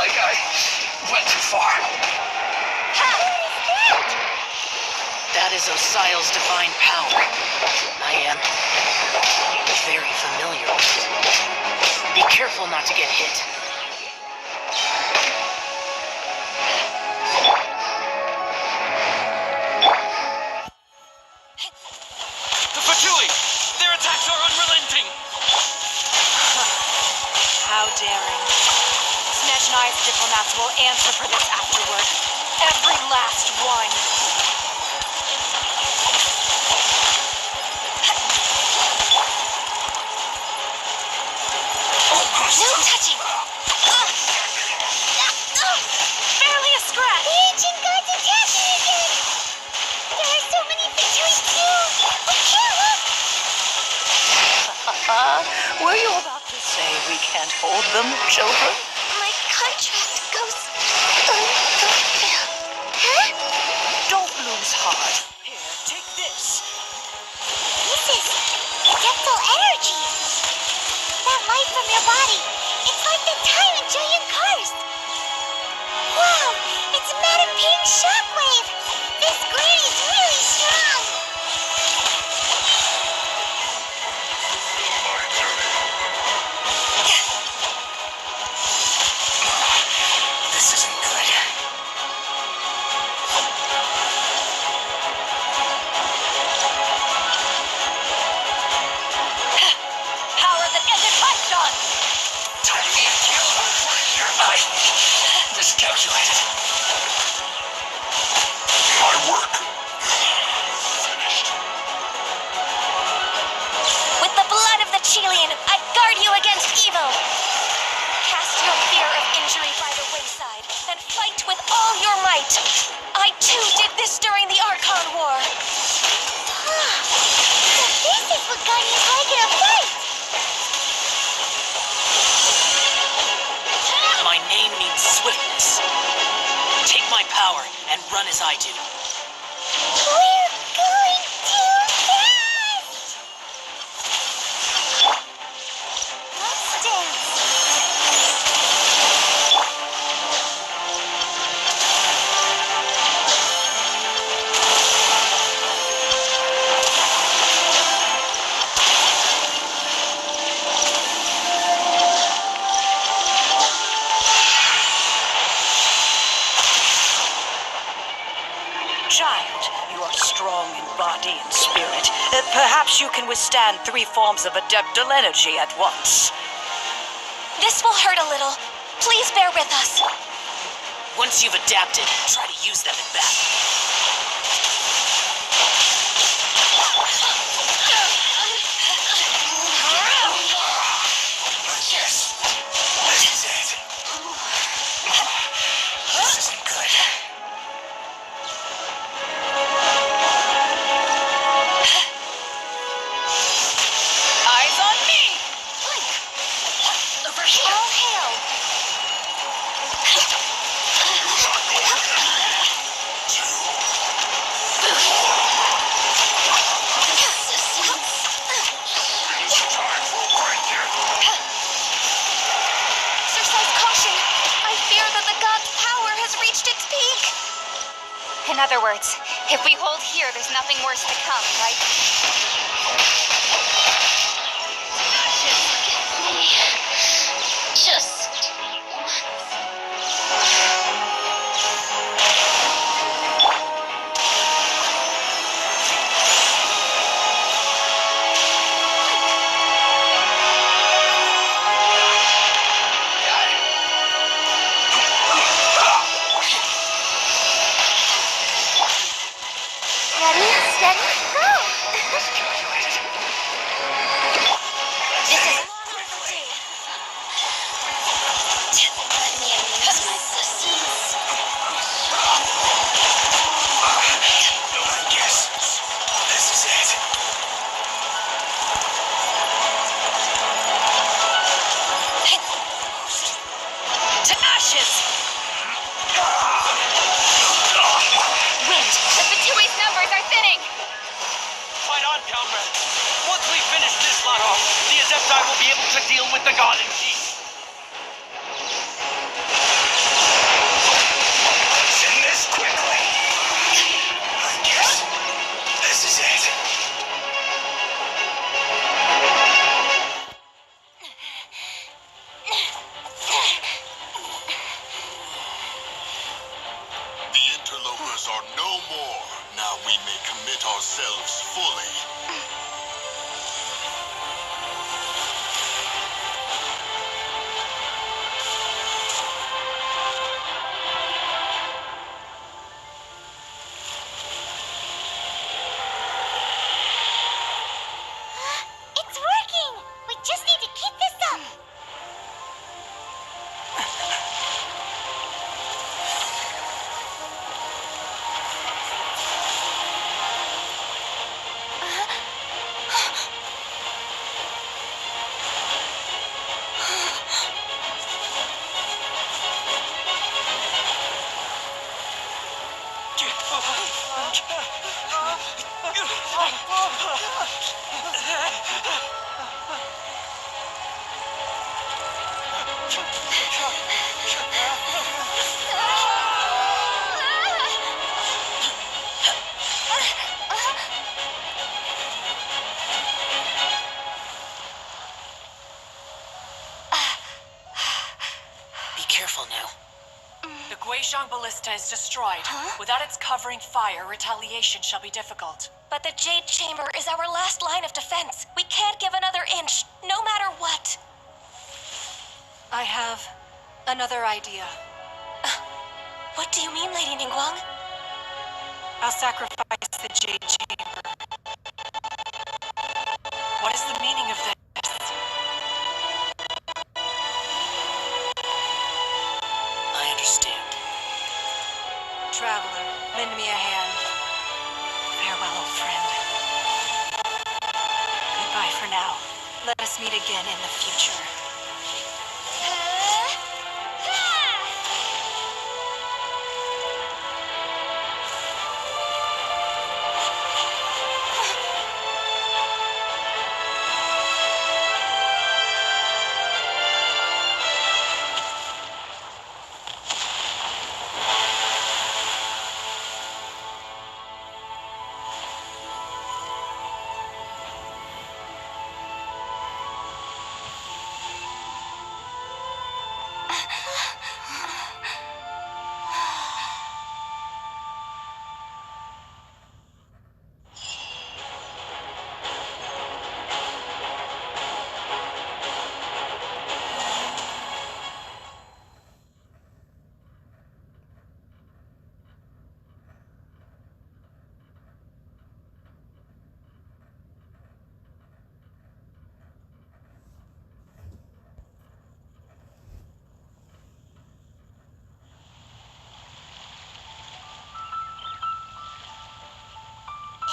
like I went too far. That is Osial's divine power. I am very familiar with it. Be careful not to get hit. The Fatui! Their attacks are unrelenting! How daring. Snezhnai's diplomats will answer for this afterward. Every last one. No touching! Barely a scratch! The ancient gods attacking again! There are so many Fatuis too! We can't look! Were you about to say we can't hold them, children? My contract goes unfulfilled. Huh? Don't lose heart. Here, take this. This is depthful energy. That light from your body. It's like the time in Giant Karst. Wow, it's Madame Ping's shockwave. This grid is really strong. This isn't good. Power that ended my shot! Tiny kill. I miscalculated. My work finished. With the blood of the Chilean, I guard you against evil. Cast your fear of injury by the wayside, and fight with all your might. I too did this during the Archon War. So this is what Ganya's like in a fight. My name means swiftness. Take my power and run as I do. We're going too fast! Let's dance. Child, you are strong in body and spirit. Perhaps you can withstand 3 forms of adeptal energy at once. This will hurt a little. Please bear with us. Once you've adapted, try to use them in battle. Yes, this is it. This isn't good. Eyes on me! Over here! All hail. Exercise caution. I fear that the god's power has reached its peak. In other words, if we hold here, there's nothing worse to come, right? Just ready, steady, go! This is long overdue. Let me amuse my sustenance. I guess this is it. To ashes! Wind, the Fatui's numbers are thinning. Fight on, comrades. Once we finish this lot off, the Adepti will be able to deal with the god in chief. we may commit ourselves fully. It's working! We just need to keep this up! Be careful now. The Guizhong ballista is destroyed. Without its covering fire, retaliation shall be difficult. But the Jade Chamber is our last line of defense. We can't give another inch, no matter what. I have another idea. What do you mean, Lady Ningguang? I'll sacrifice the Jade Chamber. What is the meaning of this? I understand. Traveler, lend me a hand. Farewell, old friend. Goodbye for now. Let us meet again in the future.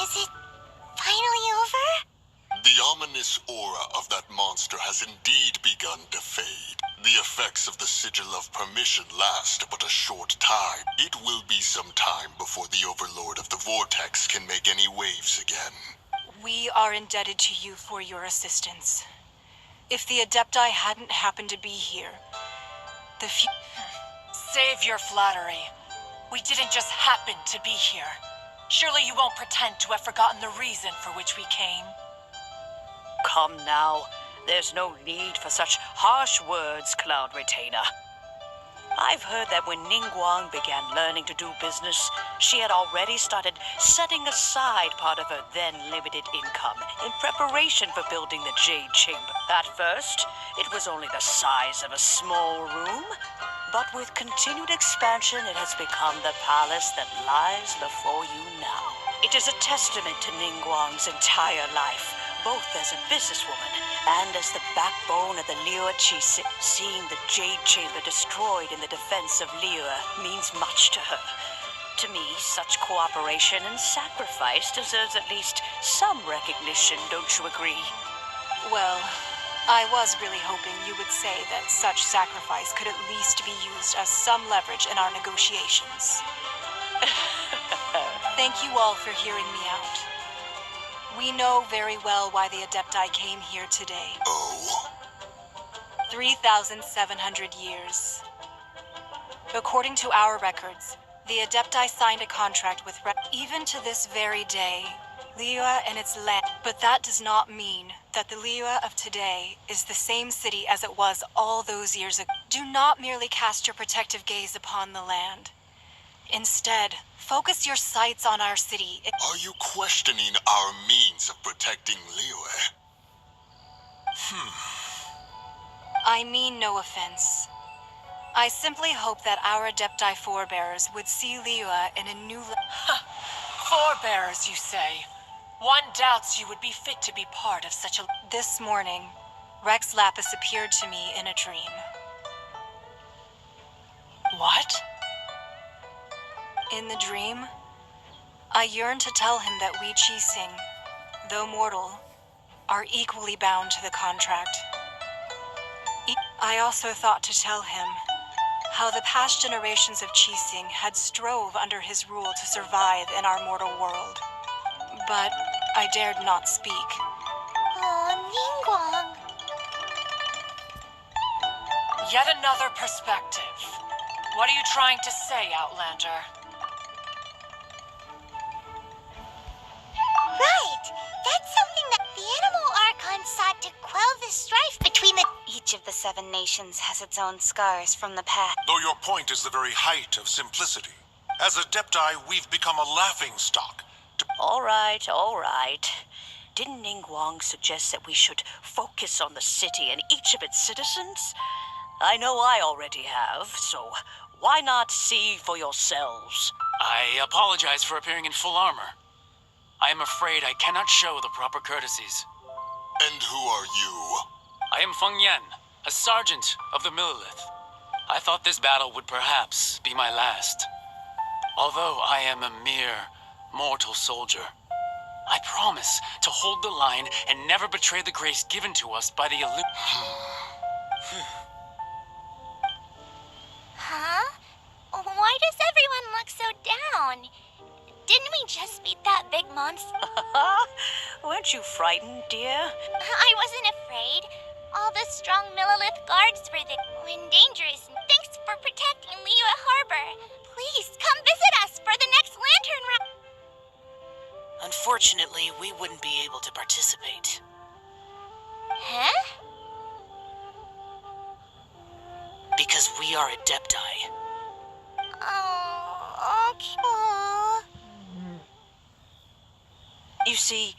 Is it finally over? The ominous aura of that monster has indeed begun to fade. The effects of the Sigil of Permission last but a short time. It will be some time before the Overlord of the Vortex can make any waves again. We are indebted to you for your assistance. If the Adepti hadn't happened to be here, Save your flattery. We didn't just happen to be here. Surely you won't pretend to have forgotten the reason for which we came. Come now. There's no need for such harsh words, Cloud Retainer. I've heard that when Ningguang began learning to do business, she had already started setting aside part of her then limited income in preparation for building the Jade Chamber. At first, it was only the size of a small room, but with continued expansion, it has become the palace that lies before you now. It is a testament to Ningguang's entire life, both as a businesswoman and as the backbone of the Liyeu Qixing. Seeing the Jade Chamber destroyed in the defense of Liyeu means much to her. To me, such cooperation and sacrifice deserves at least some recognition, don't you agree? Well, I was really hoping you would say that such sacrifice could at least be used as some leverage in our negotiations. Thank you all for hearing me out. We know very well why the Adepti came here today. Oh? 3,700 years. According to our records, the Adepti signed a contract with even to this very day, Liyeu and its land. But that does not mean that the Liyeu of today is the same city as it was all those years ago. Do not merely cast your protective gaze upon the land. Instead, focus your sights on our city. Are you questioning our means of protecting Liyeu? I mean no offense. I simply hope that our Adepti forebears would see Liyue in a new Forebearers, you say? One doubts you would be fit to be part of such a... This morning, Rex Lapis appeared to me in a dream. What? In the dream, I yearned to tell him that we Qixing, though mortal, are equally bound to the contract. I also thought to tell him how the past generations of Qixing had strove under his rule to survive in our mortal world. But I dared not speak. Oh, Ningguang. Yet another perspective. What are you trying to say, Outlander? Right! That's something that the Animal Archon sought to quell the strife between the... Each of the 7 nations has its own scars from the past. Though your point is the very height of simplicity. As Adepti, we've become a laughingstock. All right, all right. Didn't Ningguang suggest that we should focus on the city and each of its citizens? I know I already have, so why not see for yourselves? I apologize for appearing in full armor. I am afraid I cannot show the proper courtesies. And who are you? I am Feng Yan, a sergeant of the Millilith. I thought this battle would perhaps be my last. Although I am a mere mortal soldier, I promise to hold the line and never betray the grace given to us by the Huh? Why does everyone look so down? Didn't we just beat that big monster? Weren't you frightened, dear? I wasn't afraid. All the strong Millilith guards were there. When dangerous, thanks for protecting Liyue Harbor. Please come visit us for the next lantern run. Unfortunately, we wouldn't be able to participate. Huh? Because we are Adepti. Oh, okay. Aw. You see,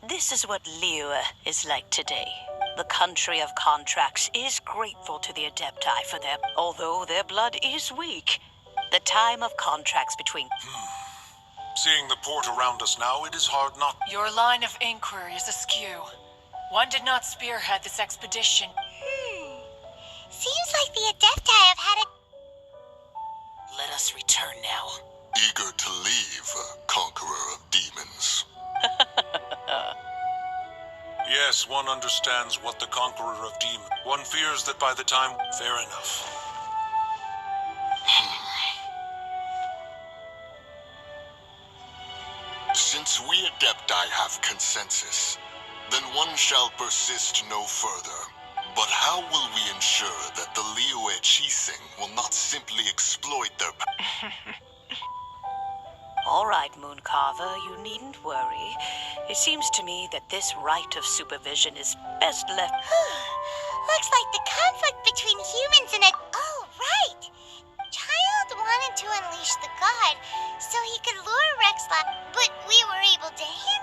this is what Liyue is like today. The country of contracts is grateful to the Adepti for their... Although their blood is weak. The time of contracts between... Seeing the port around us now, it is hard not... Your line of inquiry is askew. One did not spearhead this expedition. Seems like the Adepti have had a... Let us return now. Eager to leave, conqueror of demons. Yes, one understands what the conqueror of demons... One fears that by the time... Fair enough. Since we Adepti have consensus, then one shall persist no further. But how will we ensure that the Liyue Qixing will not simply exploit their All right, Mooncarver, you needn't worry. It seems to me that this right of supervision is best left... Looks like the conflict between humans and Oh, right! Child wanted to unleash the god so he could lure Rexla, but we were able to handle